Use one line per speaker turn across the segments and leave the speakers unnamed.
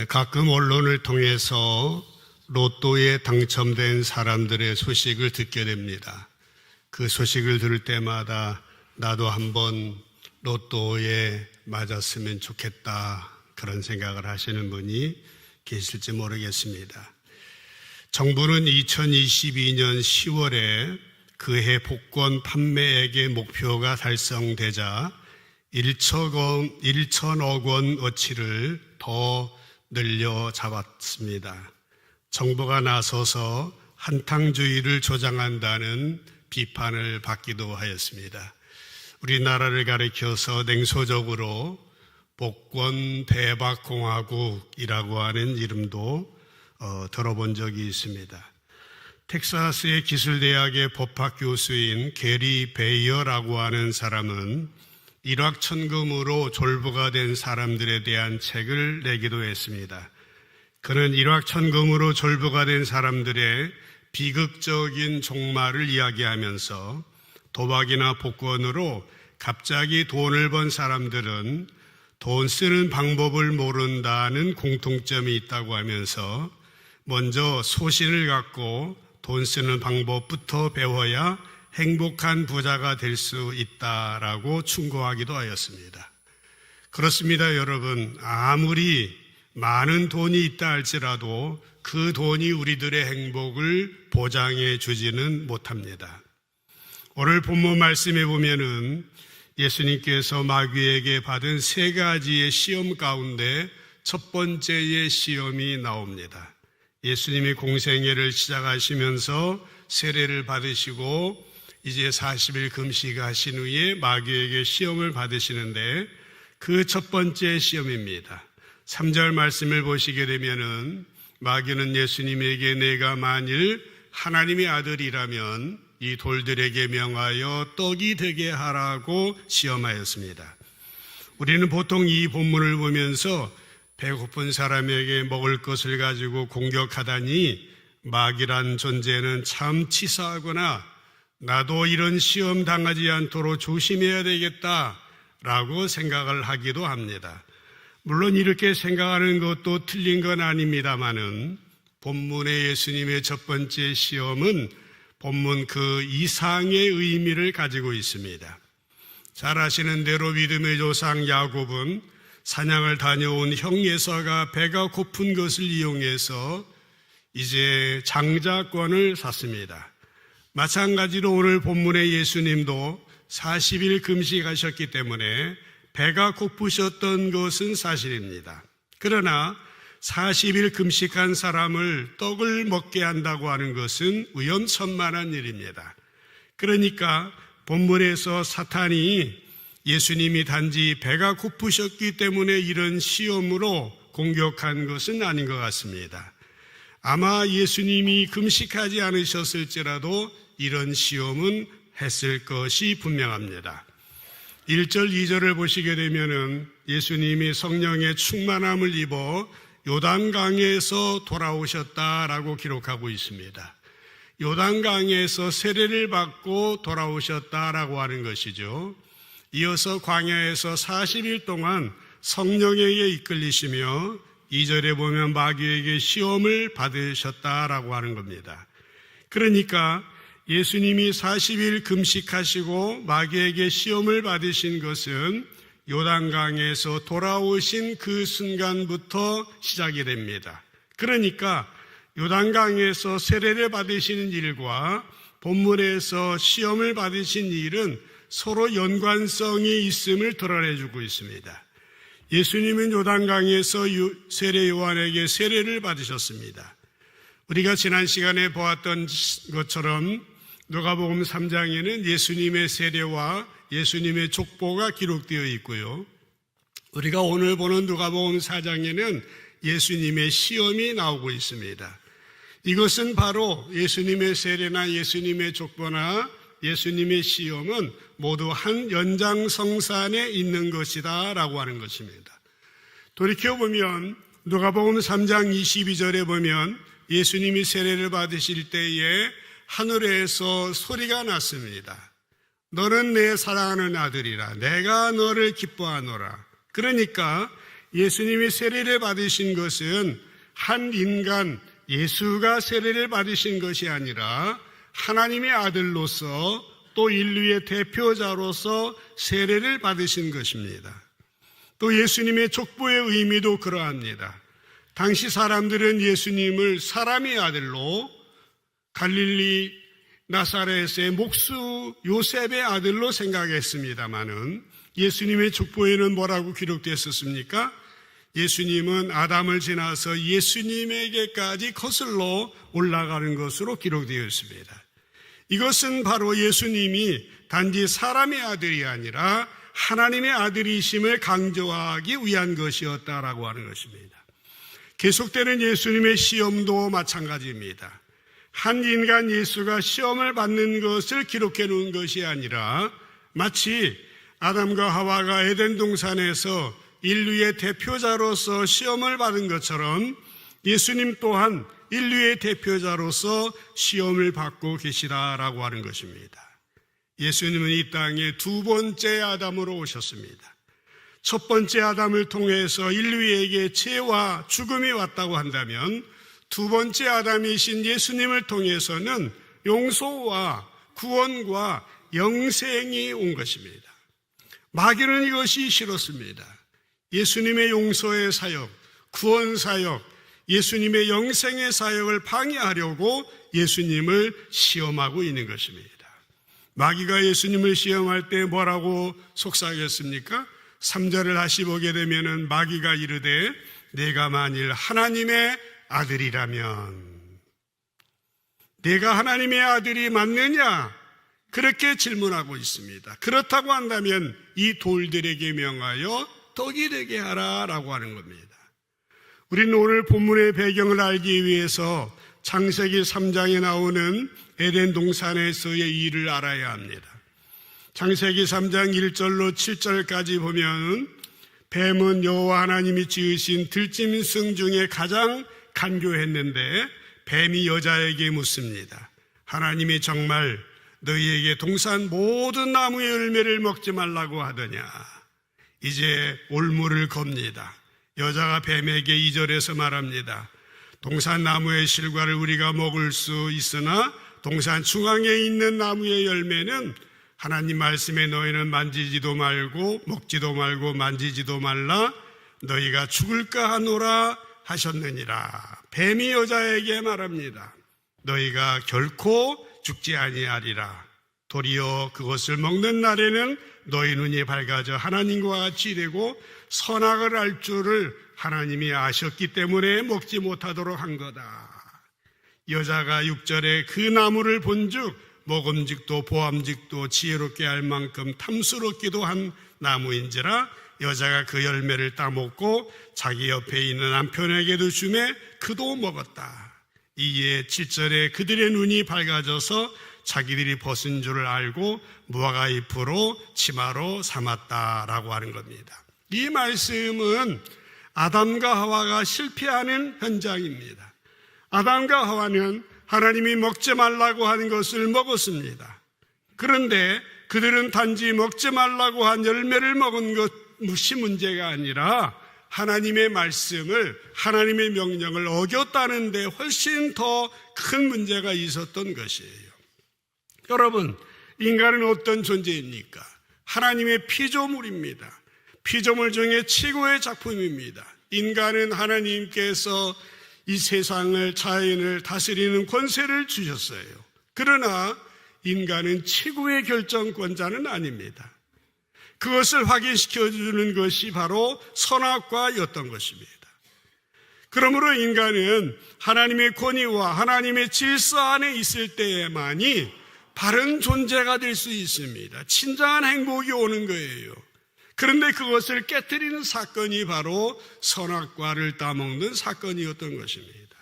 가끔 언론을 통해서 로또에 당첨된 사람들의 소식을 듣게 됩니다. 그 소식을 들을 때마다 나도 한번 로또에 맞았으면 좋겠다, 그런 생각을 하시는 분이 계실지 모르겠습니다. 정부는 2022년 10월에 그해 복권 판매액의 목표가 달성되자 1천억 원어치를 더 늘려 잡았습니다. 정부가 나서서 한탕주의를 조장한다는 비판을 받기도 하였습니다. 우리나라를 가리켜서 냉소적으로 복권 대박공화국이라고 하는 이름도 들어본 적이 있습니다. 텍사스의 기술대학의 법학 교수인 게리 베이어라고 하는 사람은 일확천금으로 졸부가 된 사람들에 대한 책을 내기도 했습니다. 그는 일확천금으로 졸부가 된 사람들의 비극적인 종말을 이야기하면서 도박이나 복권으로 갑자기 돈을 번 사람들은 돈 쓰는 방법을 모른다는 공통점이 있다고 하면서 먼저 소신을 갖고 돈 쓰는 방법부터 배워야 행복한 부자가 될 수 있다라고 충고하기도 하였습니다. 그렇습니다, 여러분. 아무리 많은 돈이 있다 할지라도 그 돈이 우리들의 행복을 보장해 주지는 못합니다. 오늘 본문 말씀에 보면은 예수님께서 마귀에게 받은 3가지의 시험 가운데 첫 번째의 시험이 나옵니다. 예수님이 공생애를 시작하시면서 세례를 받으시고 이제 40일 금식하신 후에 마귀에게 시험을 받으시는데 그 첫 번째 시험입니다. 3절 말씀을 보시게 되면은 마귀는 예수님에게 내가 만일 하나님의 아들이라면 이 돌들에게 명하여 떡이 되게 하라고 시험하였습니다. 우리는 보통 이 본문을 보면서 배고픈 사람에게 먹을 것을 가지고 공격하다니 마귀란 존재는 참 치사하구나, 나도 이런 시험 당하지 않도록 조심해야 되겠다라고 생각을 하기도 합니다. 물론 이렇게 생각하는 것도 틀린 건 아닙니다만은 본문의 예수님의 첫 번째 시험은 본문 그 이상의 의미를 가지고 있습니다. 잘 아시는 대로 믿음의 조상 야곱은 사냥을 다녀온 형 에서가 배가 고픈 것을 이용해서 이제 장자권을 샀습니다. 마찬가지로 오늘 본문의 예수님도 40일 금식하셨기 때문에 배가 고프셨던 것은 사실입니다. 그러나 40일 금식한 사람을 떡을 먹게 한다고 하는 것은 위험천만한 일입니다. 그러니까 본문에서 사탄이 예수님이 단지 배가 고프셨기 때문에 이런 시험으로 공격한 것은 아닌 것 같습니다. 아마 예수님이 금식하지 않으셨을지라도 이런 시험은 했을 것이 분명합니다. 1절, 2절을 보시게 되면은 예수님이 성령의 충만함을 입어 요단강에서 돌아오셨다라고 기록하고 있습니다. 요단강에서 세례를 받고 돌아오셨다라고 하는 것이죠. 이어서 광야에서 40일 동안 성령에게 이끌리시며 2절에 보면 마귀에게 시험을 받으셨다라고 하는 겁니다. 그러니까 예수님이 40일 금식하시고 마귀에게 시험을 받으신 것은 요단강에서 돌아오신 그 순간부터 시작이 됩니다. 그러니까 요단강에서 세례를 받으시는 일과 본문에서 시험을 받으신 일은 서로 연관성이 있음을 드러내주고 있습니다. 예수님은 요단강에서 세례 요한에게 세례를 받으셨습니다. 우리가 지난 시간에 보았던 것처럼 누가복음 3장에는 예수님의 세례와 예수님의 족보가 기록되어 있고요. 우리가 오늘 보는 누가복음 4장에는 예수님의 시험이 나오고 있습니다. 이것은 바로 예수님의 세례나 예수님의 족보나 예수님의 시험은 모두 한 연장성산에 있는 것이다 라고 하는 것입니다. 돌이켜보면 누가복음 3장 22절에 보면 예수님이 세례를 받으실 때에 하늘에서 소리가 났습니다. 너는 내 사랑하는 아들이라, 내가 너를 기뻐하노라. 그러니까 예수님이 세례를 받으신 것은 한 인간 예수가 세례를 받으신 것이 아니라 하나님의 아들로서 또 인류의 대표자로서 세례를 받으신 것입니다. 또 예수님의 족보의 의미도 그러합니다. 당시 사람들은 예수님을 사람의 아들로 갈릴리 나사렛의 목수 요셉의 아들로 생각했습니다마는 예수님의 족보에는 뭐라고 기록되었습니까? 예수님은 아담을 지나서 예수님에게까지 거슬러 올라가는 것으로 기록되어 있습니다. 이것은 바로 예수님이 단지 사람의 아들이 아니라 하나님의 아들이심을 강조하기 위한 것이었다라고 하는 것입니다. 계속되는 예수님의 시험도 마찬가지입니다. 한 인간 예수가 시험을 받는 것을 기록해 놓은 것이 아니라 마치 아담과 하와가 에덴 동산에서 인류의 대표자로서 시험을 받은 것처럼 예수님 또한 인류의 대표자로서 시험을 받고 계시다라고 하는 것입니다. 예수님은 이 땅에 두 번째 아담으로 오셨습니다. 첫 번째 아담을 통해서 인류에게 죄와 죽음이 왔다고 한다면 두 번째 아담이신 예수님을 통해서는 용서와 구원과 영생이 온 것입니다. 마귀는 이것이 싫었습니다. 예수님의 용서의 사역, 구원 사역, 예수님의 영생의 사역을 방해하려고 예수님을 시험하고 있는 것입니다. 마귀가 예수님을 시험할 때 뭐라고 속삭였습니까? 3절을 다시 보게 되면은 마귀가 이르되 내가 만일 하나님의 아들이라면, 내가 하나님의 아들이 맞느냐? 그렇게 질문하고 있습니다. 그렇다고 한다면 이 돌들에게 명하여 떡이 되게 하라라고 하는 겁니다. 우리는 오늘 본문의 배경을 알기 위해서 창세기 3장에 나오는 에덴 동산에서의 일을 알아야 합니다. 창세기 3장 1절로 7절까지 보면 뱀은 여호와 하나님이 지으신 들짐승 중에 가장 간교했는데 뱀이 여자에게 묻습니다. 하나님이 정말 너희에게 동산 모든 나무의 열매를 먹지 말라고 하더냐? 이제 올무를 겁니다. 여자가 뱀에게 2절에서 말합니다. 동산 나무의 실과를 우리가 먹을 수 있으나 동산 중앙에 있는 나무의 열매는 하나님 말씀에 너희는 만지지도 말고 먹지도 말고 만지지도 말라 너희가 죽을까 하노라 하셨느니라. 뱀이 여자에게 말합니다. 너희가 결코 죽지 아니하리라. 도리어 그것을 먹는 날에는 너희 눈이 밝아져 하나님과 같이 되고 선악을 알 줄을 하나님이 아셨기 때문에 먹지 못하도록 한 거다. 여자가 6절에 그 나무를 본즉 먹음직도 보암직도 지혜롭게 할 만큼 탐스럽기도 한 나무인지라 여자가 그 열매를 따먹고 자기 옆에 있는 남편에게도 주매 그도 먹었다. 이에 7절에 그들의 눈이 밝아져서 자기들이 벗은 줄을 알고 무화과 잎으로 치마로 삼았다라고 하는 겁니다. 이 말씀은 아담과 하와가 실패하는 현장입니다. 아담과 하와는 하나님이 먹지 말라고 한 것을 먹었습니다. 그런데 그들은 단지 먹지 말라고 한 열매를 먹은 것이 문제가 아니라 하나님의 말씀을, 하나님의 명령을 어겼다는 데 훨씬 더 큰 문제가 있었던 것이에요. 여러분, 인간은 어떤 존재입니까? 하나님의 피조물입니다. 피조물 중에 최고의 작품입니다. 인간은 하나님께서 이 세상을, 자연을 다스리는 권세를 주셨어요. 그러나 인간은 최고의 결정권자는 아닙니다. 그것을 확인시켜주는 것이 바로 선악과였던 것입니다. 그러므로 인간은 하나님의 권위와 하나님의 질서 안에 있을 때에만이 바른 존재가 될 수 있습니다. 진정한 행복이 오는 거예요. 그런데 그것을 깨뜨리는 사건이 바로 선악과를 따먹는 사건이었던 것입니다.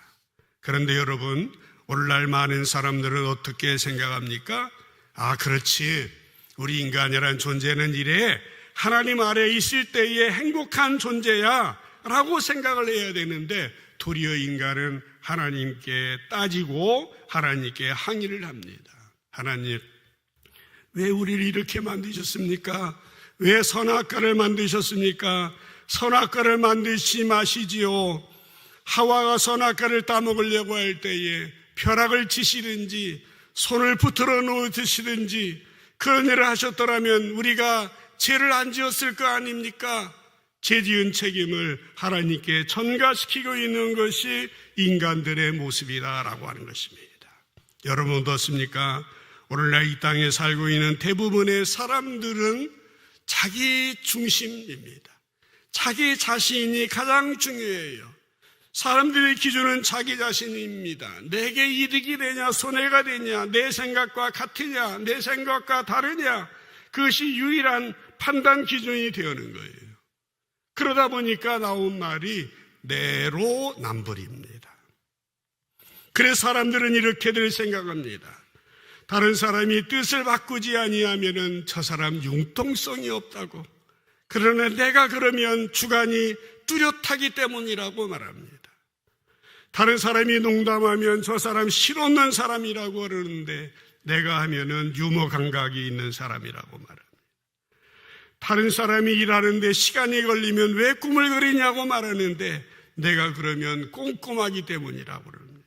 그런데 여러분, 오늘날 많은 사람들은 어떻게 생각합니까? 아, 그렇지. 우리 인간이란 존재는 이래 하나님 아래 있을 때의 행복한 존재야 라고 생각을 해야 되는데 도리어 인간은 하나님께 따지고 하나님께 항의를 합니다. 하나님, 왜 우리를 이렇게 만드셨습니까? 왜 선악과를 만드셨습니까? 선악과를 만드시 마시지요. 하와가 선악과를 따먹으려고 할 때에 벼락을 치시든지 손을 붙들어 놓으시든지 그런 일을 하셨더라면 우리가 죄를 안 지었을 거 아닙니까? 죄 지은 책임을 하나님께 전가시키고 있는 것이 인간들의 모습이다라고 하는 것입니다. 여러분 어떻습니까? 오늘날 이 땅에 살고 있는 대부분의 사람들은 자기 중심입니다. 자기 자신이 가장 중요해요. 사람들의 기준은 자기 자신입니다. 내게 이득이 되냐 손해가 되냐, 내 생각과 같으냐 내 생각과 다르냐, 그것이 유일한 판단 기준이 되어는 거예요. 그러다 보니까 나온 말이 내로남불입니다. 그래서 사람들은 이렇게들 생각합니다. 다른 사람이 뜻을 바꾸지 아니하면은 저 사람 융통성이 없다고, 그러나 내가 그러면 주관이 뚜렷하기 때문이라고 말합니다. 다른 사람이 농담하면 저 사람 실없는 사람이라고 그러는데 내가 하면은 유머 감각이 있는 사람이라고 말합니다. 다른 사람이 일하는데 시간이 걸리면 왜 꿈을 그리냐고 말하는데 내가 그러면 꼼꼼하기 때문이라고 그럽니다.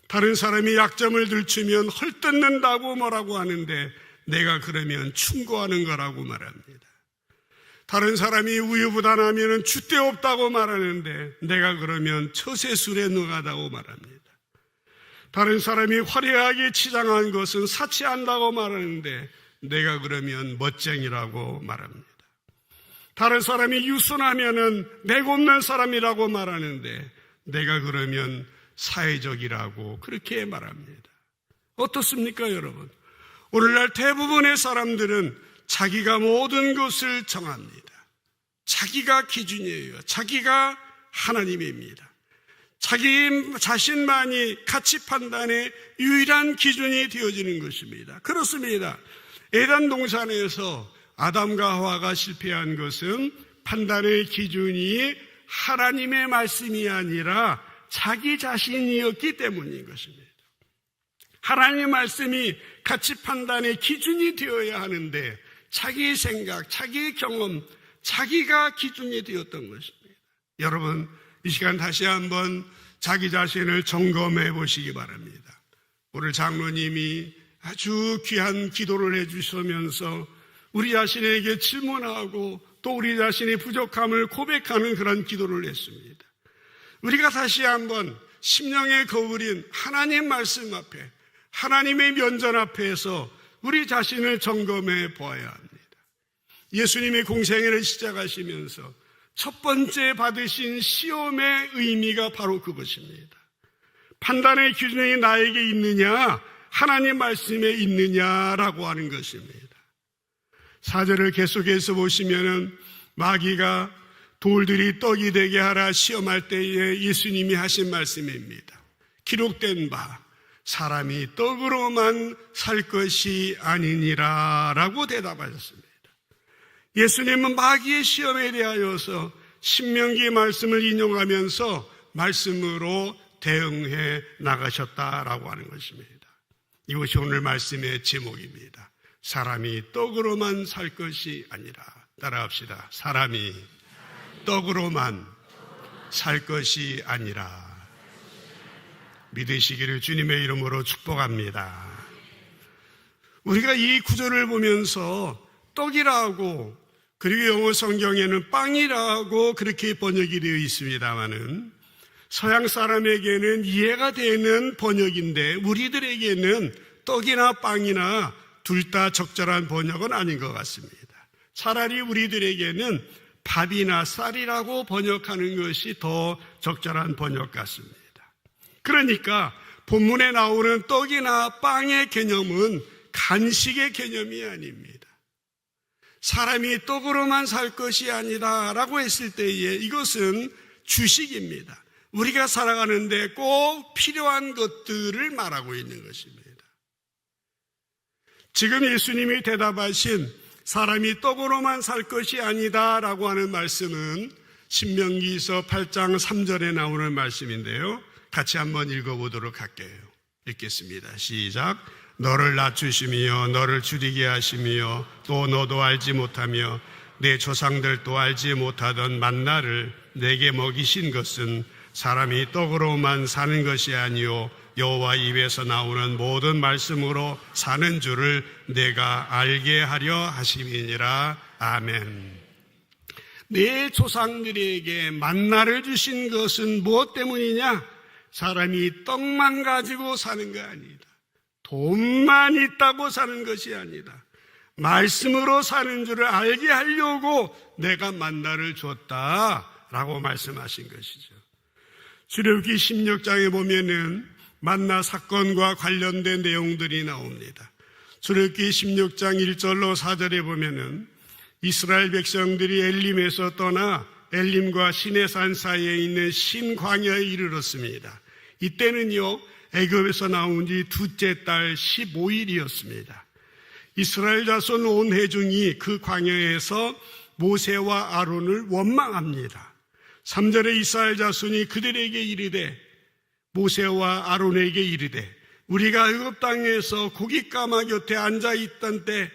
다른 사람이 약점을 들추면 헐뜯는다고 뭐라고 하는데 내가 그러면 충고하는 거라고 말합니다. 다른 사람이 우유부단하면 줏대 없다고 말하는데 내가 그러면 처세술에 능하다고 말합니다. 다른 사람이 화려하게 치장한 것은 사치한다고 말하는데 내가 그러면 멋쟁이라고 말합니다. 다른 사람이 유순하면은 내곱는 사람이라고 말하는데 내가 그러면 사회적이라고 그렇게 말합니다. 어떻습니까, 여러분? 오늘날 대부분의 사람들은 자기가 모든 것을 정합니다. 자기가 기준이에요. 자기가 하나님입니다. 자기 자신만이 가치 판단의 유일한 기준이 되어지는 것입니다. 그렇습니다. 에덴 동산에서 아담과 하와가 실패한 것은 판단의 기준이 하나님의 말씀이 아니라 자기 자신이었기 때문인 것입니다. 하나님의 말씀이 가치 판단의 기준이 되어야 하는데 자기 생각, 자기 경험, 자기가 기준이 되었던 것입니다. 여러분, 이 시간 다시 한번 자기 자신을 점검해 보시기 바랍니다. 오늘 장로님이 아주 귀한 기도를 해주시면서 우리 자신에게 질문하고 또 우리 자신의 부족함을 고백하는 그런 기도를 했습니다. 우리가 다시 한번 심령의 거울인 하나님 말씀 앞에, 하나님의 면전 앞에서 우리 자신을 점검해 보아야 합니다. 예수님이 공생애를 시작하시면서 첫 번째 받으신 시험의 의미가 바로 그것입니다. 판단의 기준이 나에게 있느냐, 하나님 말씀에 있느냐라고 하는 것입니다. 4절을 계속해서 보시면은 마귀가 돌들이 떡이 되게 하라 시험할 때에 예수님이 하신 말씀입니다. 기록된 바 사람이 떡으로만 살 것이 아니니라 라고 대답하셨습니다. 예수님은 마귀의 시험에 대하여서 신명기 말씀을 인용하면서 말씀으로 대응해 나가셨다라고 하는 것입니다. 이것이 오늘 말씀의 제목입니다. 사람이 떡으로만 살 것이 아니라, 따라합시다. 사람이 떡으로만 살 것이 아니라. 믿으시기를 주님의 이름으로 축복합니다. 우리가 이 구절을 보면서 떡이라고, 그리고 영어 성경에는 빵이라고 그렇게 번역이 되어 있습니다만은 서양 사람에게는 이해가 되는 번역인데 우리들에게는 떡이나 빵이나 둘 다 적절한 번역은 아닌 것 같습니다. 차라리 우리들에게는 밥이나 쌀이라고 번역하는 것이 더 적절한 번역 같습니다. 그러니까 본문에 나오는 떡이나 빵의 개념은 간식의 개념이 아닙니다. 사람이 떡으로만 살 것이 아니다 라고 했을 때에 이것은 주식입니다. 우리가 살아가는데 꼭 필요한 것들을 말하고 있는 것입니다. 지금 예수님이 대답하신 사람이 떡으로만 살 것이 아니다 라고 하는 말씀은 신명기서 8장 3절에 나오는 말씀인데요. 같이 한번 읽어보도록 할게요. 읽겠습니다. 시작. 너를 낮추시며 너를 줄이게 하시며 또 너도 알지 못하며 내 조상들도 알지 못하던 만나를 내게 먹이신 것은 사람이 떡으로만 사는 것이 아니요 여호와 입에서 나오는 모든 말씀으로 사는 줄을 내가 알게 하려 하심이니라. 아멘. 내 조상들에게 만나를 주신 것은 무엇 때문이냐? 사람이 떡만 가지고 사는 거 아니다. 돈만 있다고 사는 것이 아니다. 말씀으로 사는 줄을 알게 하려고 내가 만나를 줬다라고 말씀하신 것이죠. 출애굽기 16장에 보면은 만나 사건과 관련된 내용들이 나옵니다. 출애굽기 16장 1절로 4절에 보면은 이스라엘 백성들이 엘림에서 떠나 엘림과 시내산 사이에 있는 신광야에 이르렀습니다. 이때는요, 애굽에서 나온 지 둘째 달 15일이었습니다. 이스라엘 자손 온 회중이 그 광야에서 모세와 아론을 원망합니다. 3절에 이스라엘 자손이 그들에게 이르되, 모세와 아론에게 이르되, 우리가 애굽 땅에서 고깃가마 곁에 앉아 있던 때,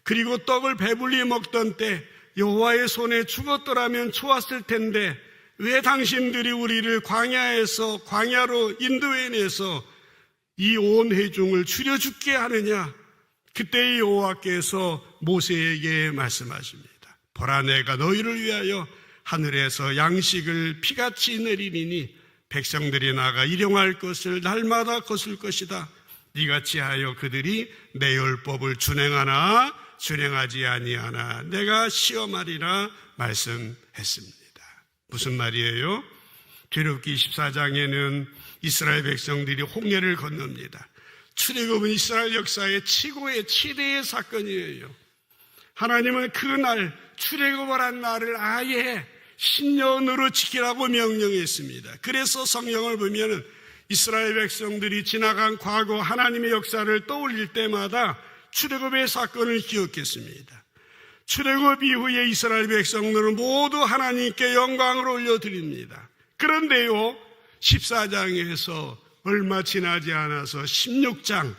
그리고 떡을 배불리 먹던 때 여호와의 손에 죽었더라면 좋았을 텐데 왜 당신들이 우리를 광야로 인도해내서 이 온 회중을 죽여 죽게 하느냐? 그때 여호와께서 모세에게 말씀하십니다. 보라, 내가 너희를 위하여 하늘에서 양식을 피같이 내리리니 백성들이 나가 일용할 것을 날마다 거둘 것이다. 이같이 하여 그들이 내 율법을 준행하나 준행하지 아니하나 내가 시험하리라 말씀했습니다. 무슨 말이에요? 출애굽기 24장에는 이스라엘 백성들이 홍해를 건넙니다. 출애굽은 이스라엘 역사의 최고의 최대의 사건이에요. 하나님은 그날 출애굽을 한 날을 아예 신년으로 지키라고 명령했습니다. 그래서 성경을 보면 이스라엘 백성들이 지나간 과거 하나님의 역사를 떠올릴 때마다 출애굽의 사건을 기억했습니다. 출애굽 이후에 이스라엘 백성들은 모두 하나님께 영광을 올려드립니다. 그런데요, 14장에서 얼마 지나지 않아서 16장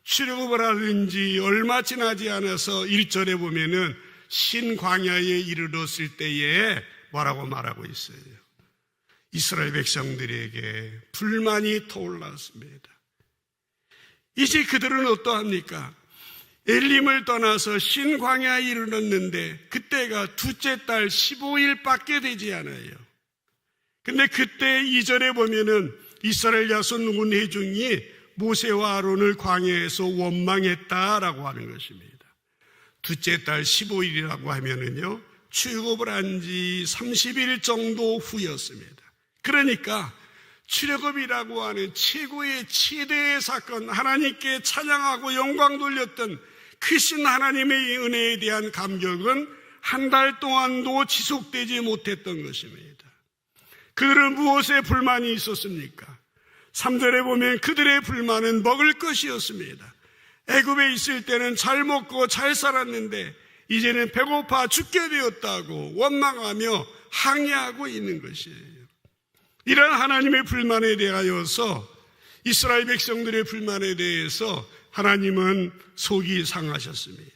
출애굽을 하든지 얼마 지나지 않아서 1절에 보면은 신광야에 이르렀을 때에 뭐라고 말하고 있어요? 이스라엘 백성들에게 불만이 터올랐습니다. 이제 그들은 어떠합니까? 엘림을 떠나서 신광야에 이르렀는데 그때가 둘째 달 15일밖에 되지 않아요. 근데 그때 2절에 보면은 이스라엘 자손 온 회중이 모세와 아론을 광야에서 원망했다라고 하는 것입니다. 둘째 달 15일이라고 하면은요, 출애굽을 한 지 30일 정도 후였습니다. 그러니까 출애굽이라고 하는 최고의 최대의 사건, 하나님께 찬양하고 영광 돌렸던 크신 하나님의 은혜에 대한 감격은 한 달 동안도 지속되지 못했던 것입니다. 그들은 무엇에 불만이 있었습니까? 3절에 보면 그들의 불만은 먹을 것이었습니다. 애굽에 있을 때는 잘 먹고 잘 살았는데 이제는 배고파 죽게 되었다고 원망하며 항의하고 있는 것이에요. 이런 하나님의 불만에 대하여서 이스라엘 백성들의 불만에 대해서 하나님은 속이 상하셨습니다.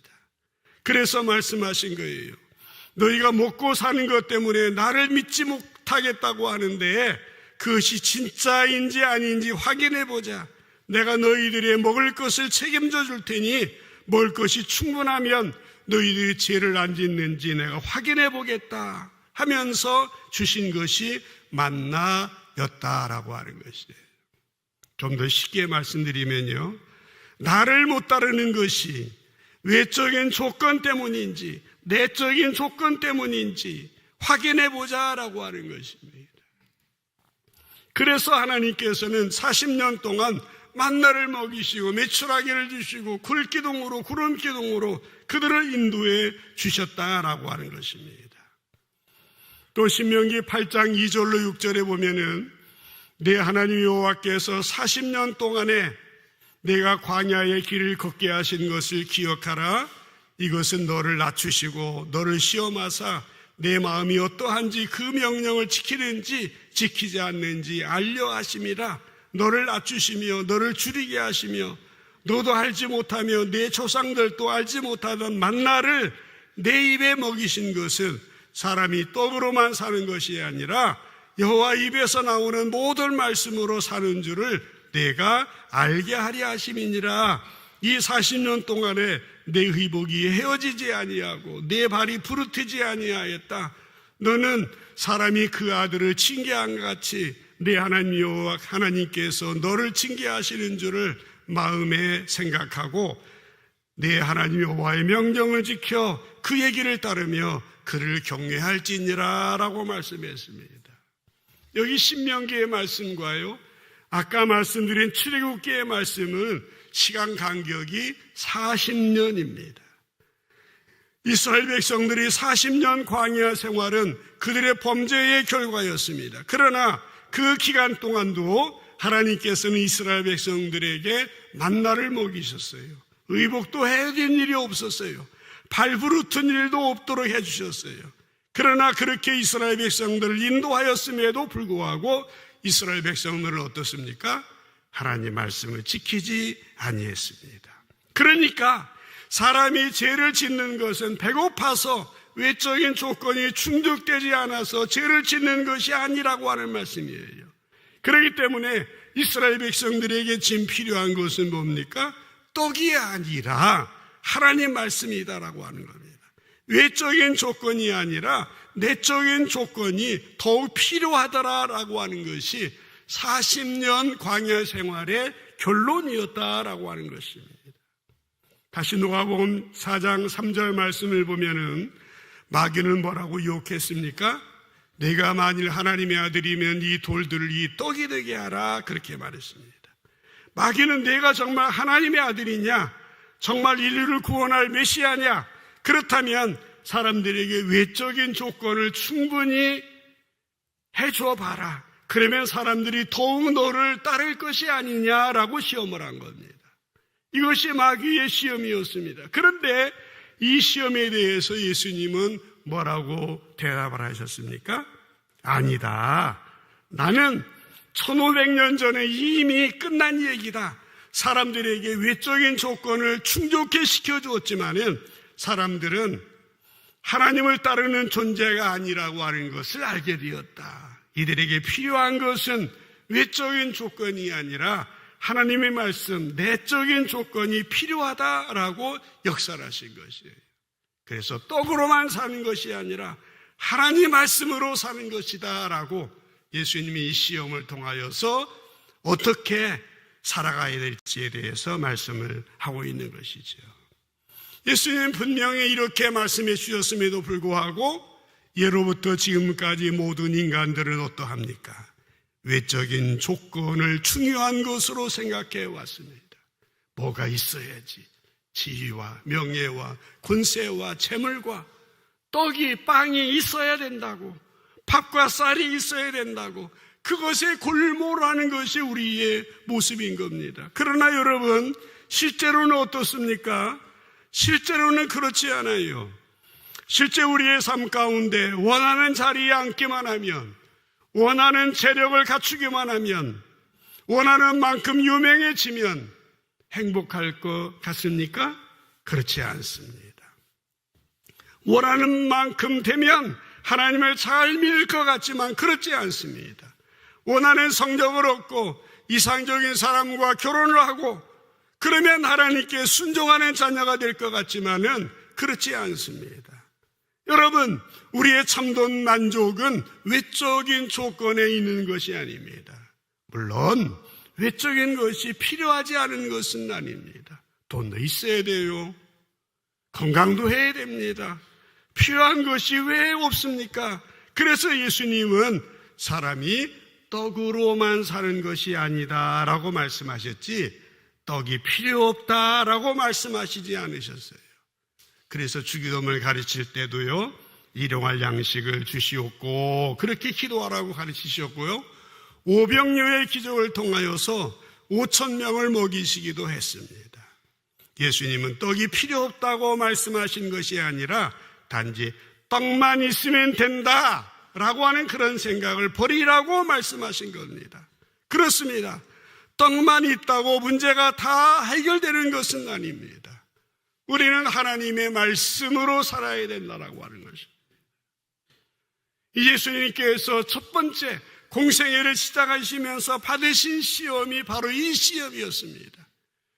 그래서 말씀하신 거예요. 너희가 먹고 사는 것 때문에 나를 믿지 못하겠다고 하는데 그것이 진짜인지 아닌지 확인해 보자. 내가 너희들의 먹을 것을 책임져 줄 테니 먹을 것이 충분하면 너희들이 죄를 안 짓는지 내가 확인해 보겠다 하면서 주신 것이 만나였다라고 하는 것이에요. 좀 더 쉽게 말씀드리면요, 나를 못 따르는 것이 외적인 조건 때문인지 내적인 조건 때문인지 확인해 보자라고 하는 것입니다. 그래서 하나님께서는 40년 동안 만나를 먹이시고 메추라기를 주시고 굴기둥으로 구름기둥으로 그들을 인도해 주셨다라고 하는 것입니다. 또 신명기 8장 2절로 6절에 보면은 내 하나님 여호와께서 40년 동안에 내가 광야의 길을 걷게 하신 것을 기억하라. 이것은 너를 낮추시고 너를 시험하사 내 마음이 어떠한지 그 명령을 지키는지 지키지 않는지 알려 하심이라. 너를 낮추시며 너를 줄이게 하시며 너도 알지 못하며 내 조상들도 알지 못하던 만나를 내 입에 먹이신 것은 사람이 떡으로만 사는 것이 아니라 여호와 입에서 나오는 모든 말씀으로 사는 줄을 내가 알게 하려 하심이니라. 이 40년 동안에 내 의복이 헤어지지 아니하고 내 발이 부르트지 아니하였다. 너는 사람이 그 아들을 징계한 것 같이 내 하나님 여호와 하나님께서 너를 징계하시는 줄을 마음에 생각하고 내 하나님 여호와의 명령을 지켜 그 얘기를 따르며 그를 경외할지니라 라고 말씀했습니다. 여기 신명기의 말씀과요, 아까 말씀드린 출애굽기의 말씀은 시간 간격이 40년입니다. 이스라엘 백성들이 40년 광야 생활은 그들의 범죄의 결과였습니다. 그러나 그 기간 동안도 하나님께서는 이스라엘 백성들에게 만나를 먹이셨어요. 의복도 해진 일이 없었어요. 발부르튼 일도 없도록 해주셨어요. 그러나 그렇게 이스라엘 백성들을 인도하였음에도 불구하고 이스라엘 백성들은 어떻습니까? 하나님 말씀을 지키지 아니했습니다. 그러니까 사람이 죄를 짓는 것은 배고파서 외적인 조건이 충족되지 않아서 죄를 짓는 것이 아니라고 하는 말씀이에요. 그렇기 때문에 이스라엘 백성들에게 지금 필요한 것은 뭡니까? 떡이 아니라 하나님 말씀이다라고 하는 겁니다. 외적인 조건이 아니라 내적인 조건이 더욱 필요하더라라고 하는 것이 40년 광야 생활의 결론이었다라고 하는 것입니다. 다시 누가복음 4장 3절 말씀을 보면은 마귀는 뭐라고 유혹했습니까? 내가 만일 하나님의 아들이면 이 돌들을 이 떡이 되게 하라, 그렇게 말했습니다. 마귀는 내가 정말 하나님의 아들이냐, 정말 인류를 구원할 메시아냐, 그렇다면 사람들에게 외적인 조건을 충분히 해줘 봐라. 그러면 사람들이 더욱 너를 따를 것이 아니냐라고 시험을 한 겁니다. 이것이 마귀의 시험이었습니다. 그런데 이 시험에 대해서 예수님은 뭐라고 대답을 하셨습니까? 아니다. 나는 1500년 전에 이미 끝난 얘기다. 사람들에게 외적인 조건을 충족해 시켜주었지만은 사람들은 하나님을 따르는 존재가 아니라고 하는 것을 알게 되었다. 이들에게 필요한 것은 외적인 조건이 아니라 하나님의 말씀, 내적인 조건이 필요하다라고 역설하신 것이에요. 그래서 떡으로만 사는 것이 아니라 하나님 말씀으로 사는 것이다 라고 예수님이 이 시험을 통하여서 어떻게 살아가야 될지에 대해서 말씀을 하고 있는 것이죠. 예수님은 분명히 이렇게 말씀해 주셨음에도 불구하고 예로부터 지금까지 모든 인간들은 어떠합니까? 외적인 조건을 중요한 것으로 생각해 왔습니다. 뭐가 있어야지. 지위와 명예와 권세와 재물과 떡이, 빵이 있어야 된다고, 밥과 쌀이 있어야 된다고, 그것에 골몰하는 것이 우리의 모습인 겁니다. 그러나 여러분, 실제로는 어떻습니까? 실제로는 그렇지 않아요. 실제 우리의 삶 가운데 원하는 자리에 앉기만 하면, 원하는 재력을 갖추기만 하면, 원하는 만큼 유명해지면 행복할 것 같습니까? 그렇지 않습니다. 원하는 만큼 되면 하나님을 잘 믿을 것 같지만 그렇지 않습니다. 원하는 성적을 얻고 이상적인 사람과 결혼을 하고 그러면 하나님께 순종하는 자녀가 될 것 같지만은 그렇지 않습니다. 여러분, 우리의 참된 만족은 외적인 조건에 있는 것이 아닙니다. 물론 외적인 것이 필요하지 않은 것은 아닙니다. 돈도 있어야 돼요. 건강도 해야 됩니다. 필요한 것이 왜 없습니까? 그래서 예수님은 사람이 떡으로만 사는 것이 아니다 라고 말씀하셨지 떡이 필요 없다 라고 말씀하시지 않으셨어요. 그래서 주기도문을 가르칠 때도요, 일용할 양식을 주시옵고 그렇게 기도하라고 가르치셨고요, 오병이어의 기적을 통하여서 5,000명을 먹이시기도 했습니다. 예수님은 떡이 필요 없다고 말씀하신 것이 아니라 단지 떡만 있으면 된다라고 하는 그런 생각을 버리라고 말씀하신 겁니다. 그렇습니다. 떡만 있다고 문제가 다 해결되는 것은 아닙니다. 우리는 하나님의 말씀으로 살아야 된다라고 하는 것입니다. 예수님께서 첫 번째 공생애를 시작하시면서 받으신 시험이 바로 이 시험이었습니다.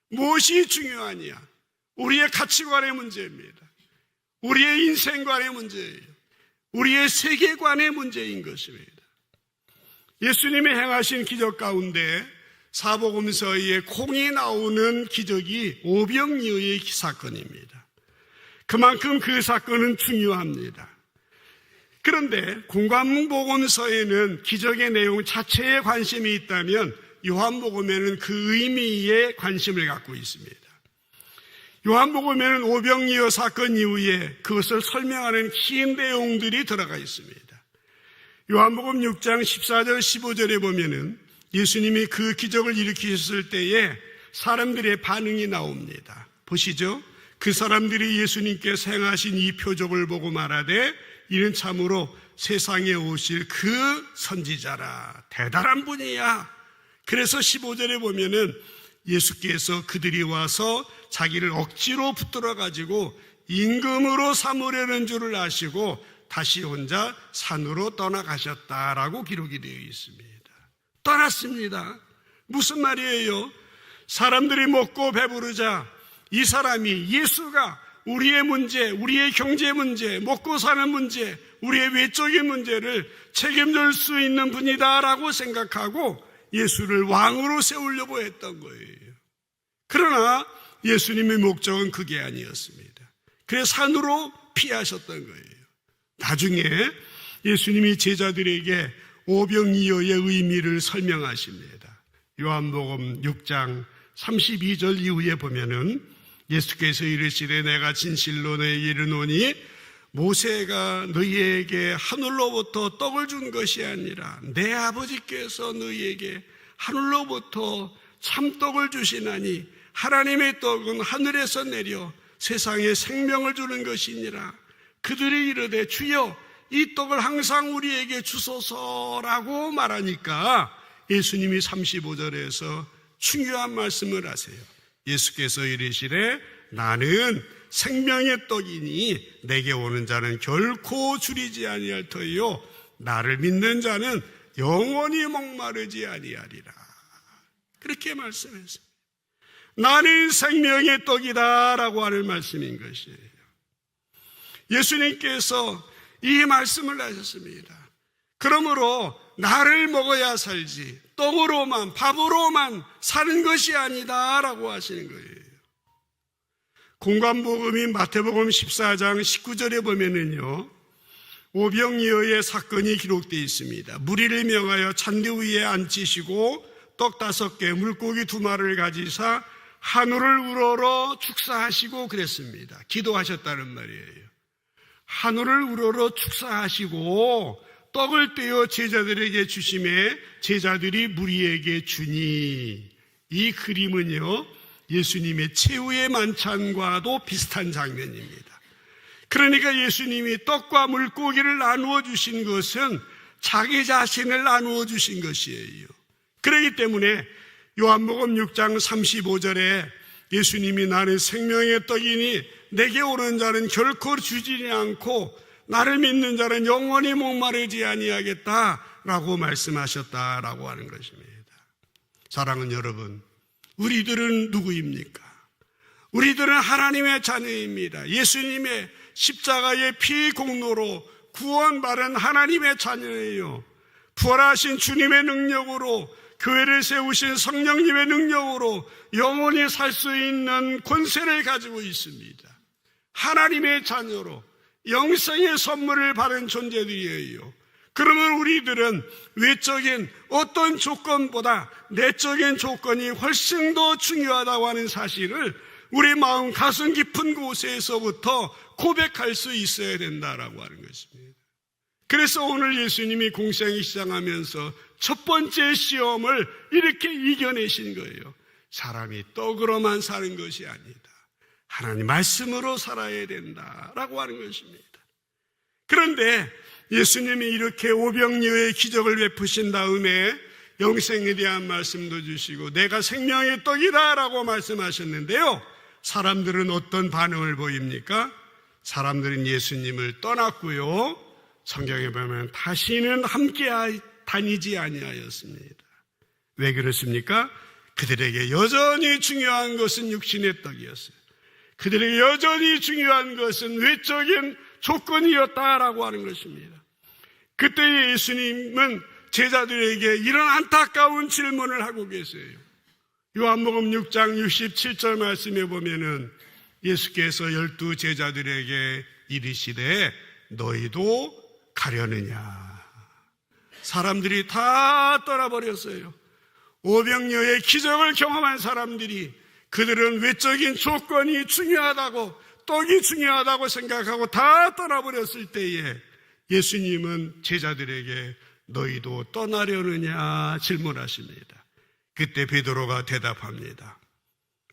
무엇이 중요하냐? 우리의 가치관의 문제입니다. 우리의 인생관의 문제예요. 우리의 세계관의 문제인 것입니다. 예수님이 행하신 기적 가운데 사복음서에 콩이 나오는 기적이 오병이어의 사건입니다. 그만큼 그 사건은 중요합니다. 그런데 공관복음서에는 기적의 내용 자체에 관심이 있다면 요한복음에는 그 의미에 관심을 갖고 있습니다. 요한복음에는 오병이어 사건 이후에 그것을 설명하는 긴 내용들이 들어가 있습니다. 요한복음 6장 14절 15절에 보면은 예수님이 그 기적을 일으키셨을 때에 사람들의 반응이 나옵니다. 보시죠. 그 사람들이 예수님께서 행하신 이 표적을 보고 말하되 이는 참으로 세상에 오실 그 선지자라. 대단한 분이야. 그래서 15절에 보면은 예수께서 그들이 와서 자기를 억지로 붙들어 가지고 임금으로 삼으려는 줄을 아시고 다시 혼자 산으로 떠나가셨다라고 기록이 되어 있습니다. 떠났습니다. 무슨 말이에요? 사람들이 먹고 배부르자 이 사람이 예수가 우리의 문제, 우리의 경제 문제, 먹고 사는 문제, 우리의 외적인 문제를 책임질 수 있는 분이다라고 생각하고 예수를 왕으로 세우려고 했던 거예요. 그러나 예수님의 목적은 그게 아니었습니다. 그래서 산으로 피하셨던 거예요. 나중에 예수님이 제자들에게 오병이어의 의미를 설명하십니다. 요한복음 6장 32절 이후에 보면은 예수께서 이르시되 내가 진실로 너희에게 이르노니 모세가 너희에게 하늘로부터 떡을 준 것이 아니라 내 아버지께서 너희에게 하늘로부터 참떡을 주시나니 하나님의 떡은 하늘에서 내려 세상에 생명을 주는 것이니라. 그들이 이르되 주여 이 떡을 항상 우리에게 주소서라고 말하니까 예수님이 35절에서 중요한 말씀을 하세요. 예수께서 이르시되 나는 생명의 떡이니 내게 오는 자는 결코 줄이지 아니할 터이요 나를 믿는 자는 영원히 목마르지 아니하리라. 그렇게 말씀했습니다. 나는 생명의 떡이다라고 하는 말씀인 것이에요. 예수님께서 이 말씀을 하셨습니다. 그러므로 나를 먹어야 살지 떡으로만 밥으로만 사는 것이 아니다라고 하시는 거예요. 공관복음인 마태복음 14장 19절에 보면은요 오병이어의 사건이 기록되어 있습니다. 무리를 명하여 잔디 위에 앉히시고 떡 5개 물고기 2마리를 가지사 하늘을 우러러 축사하시고 그랬습니다. 기도하셨다는 말이에요. 하늘을 우러러 축사하시고 떡을 떼어 제자들에게 주심에 제자들이 무리에게 주니 이 그림은요 예수님의 최후의 만찬과도 비슷한 장면입니다. 그러니까 예수님이 떡과 물고기를 나누어 주신 것은 자기 자신을 나누어 주신 것이에요. 그렇기 때문에 요한복음 6장 35절에 예수님이 나는 생명의 떡이니 내게 오는 자는 결코 주지 않고 나를 믿는 자는 영원히 목마르지 아니하겠다라고 말씀하셨다라고 하는 것입니다. 사랑하는 여러분, 우리들은 누구입니까? 우리들은 하나님의 자녀입니다. 예수님의 십자가의 피 공로로 구원받은 하나님의 자녀예요. 부활하신 주님의 능력으로 교회를 세우신 성령님의 능력으로 영원히 살 수 있는 권세를 가지고 있습니다. 하나님의 자녀로 영생의 선물을 받은 존재들이에요. 그러면 우리들은 외적인 어떤 조건보다 내적인 조건이 훨씬 더 중요하다고 하는 사실을 우리 마음 가슴 깊은 곳에서부터 고백할 수 있어야 된다라고 하는 것입니다. 그래서 오늘 예수님이 공생이 시작하면서 첫 번째 시험을 이렇게 이겨내신 거예요. 사람이 떡으로만 사는 것이 아니다. 하나님 말씀으로 살아야 된다라고 하는 것입니다. 그런데 예수님이 이렇게 오병이어의 기적을 베푸신 다음에 영생에 대한 말씀도 주시고 내가 생명의 떡이다라고 말씀하셨는데요. 사람들은 어떤 반응을 보입니까? 사람들은 예수님을 떠났고요. 성경에 보면 다시는 함께 다니지 아니하였습니다. 왜 그렇습니까? 그들에게 여전히 중요한 것은 육신의 떡이었어요. 그들에게 여전히 중요한 것은 외적인 조건이었다라고 하는 것입니다. 그때 예수님은 제자들에게 이런 안타까운 질문을 하고 계세요. 요한복음 6장 67절 말씀에 보면은 예수께서 12 제자들에게 이르시되 너희도 가려느냐. 사람들이 다 떠나버렸어요. 오병이어의 기적을 경험한 사람들이 그들은 외적인 조건이 중요하다고, 떡이 중요하다고 생각하고 다 떠나버렸을 때에 예수님은 제자들에게 너희도 떠나려느냐 질문하십니다. 그때 베드로가 대답합니다.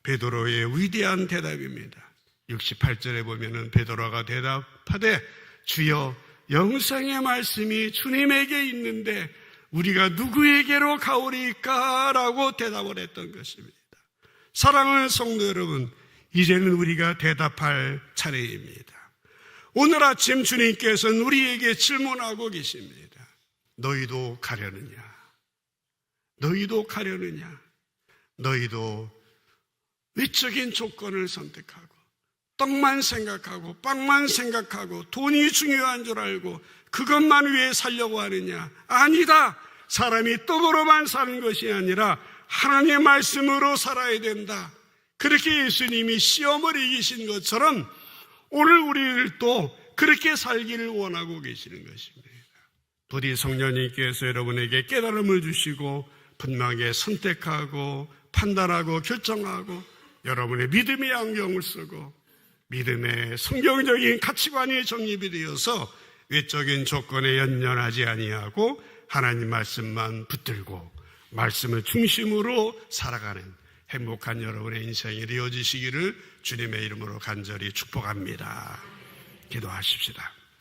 베드로의 위대한 대답입니다. 68절에 보면은 베드로가 대답하되 주여 영생의 말씀이 주님에게 있는데 우리가 누구에게로 가오리까? 라고 대답을 했던 것입니다. 사랑하는 성도 여러분, 이제는 우리가 대답할 차례입니다. 오늘 아침 주님께서는 우리에게 질문하고 계십니다. 너희도 가려느냐? 너희도 가려느냐? 너희도 외적인 조건을 선택하고 떡만 생각하고 빵만 생각하고 돈이 중요한 줄 알고 그것만 위해 살려고 하느냐? 아니다. 사람이 떡으로만 사는 것이 아니라 하나님의 말씀으로 살아야 된다. 그렇게 예수님이 시험을 이기신 것처럼 오늘 우리를 또 그렇게 살기를 원하고 계시는 것입니다. 부디 성령님께서 여러분에게 깨달음을 주시고 분명하게 선택하고 판단하고 결정하고 여러분의 믿음의 안경을 쓰고 믿음의 성경적인 가치관이 정립이 되어서 외적인 조건에 연연하지 아니하고 하나님 말씀만 붙들고 말씀을 중심으로 살아가는 행복한 여러분의 인생이 되어지시기를 주님의 이름으로 간절히 축복합니다. 기도하십시다.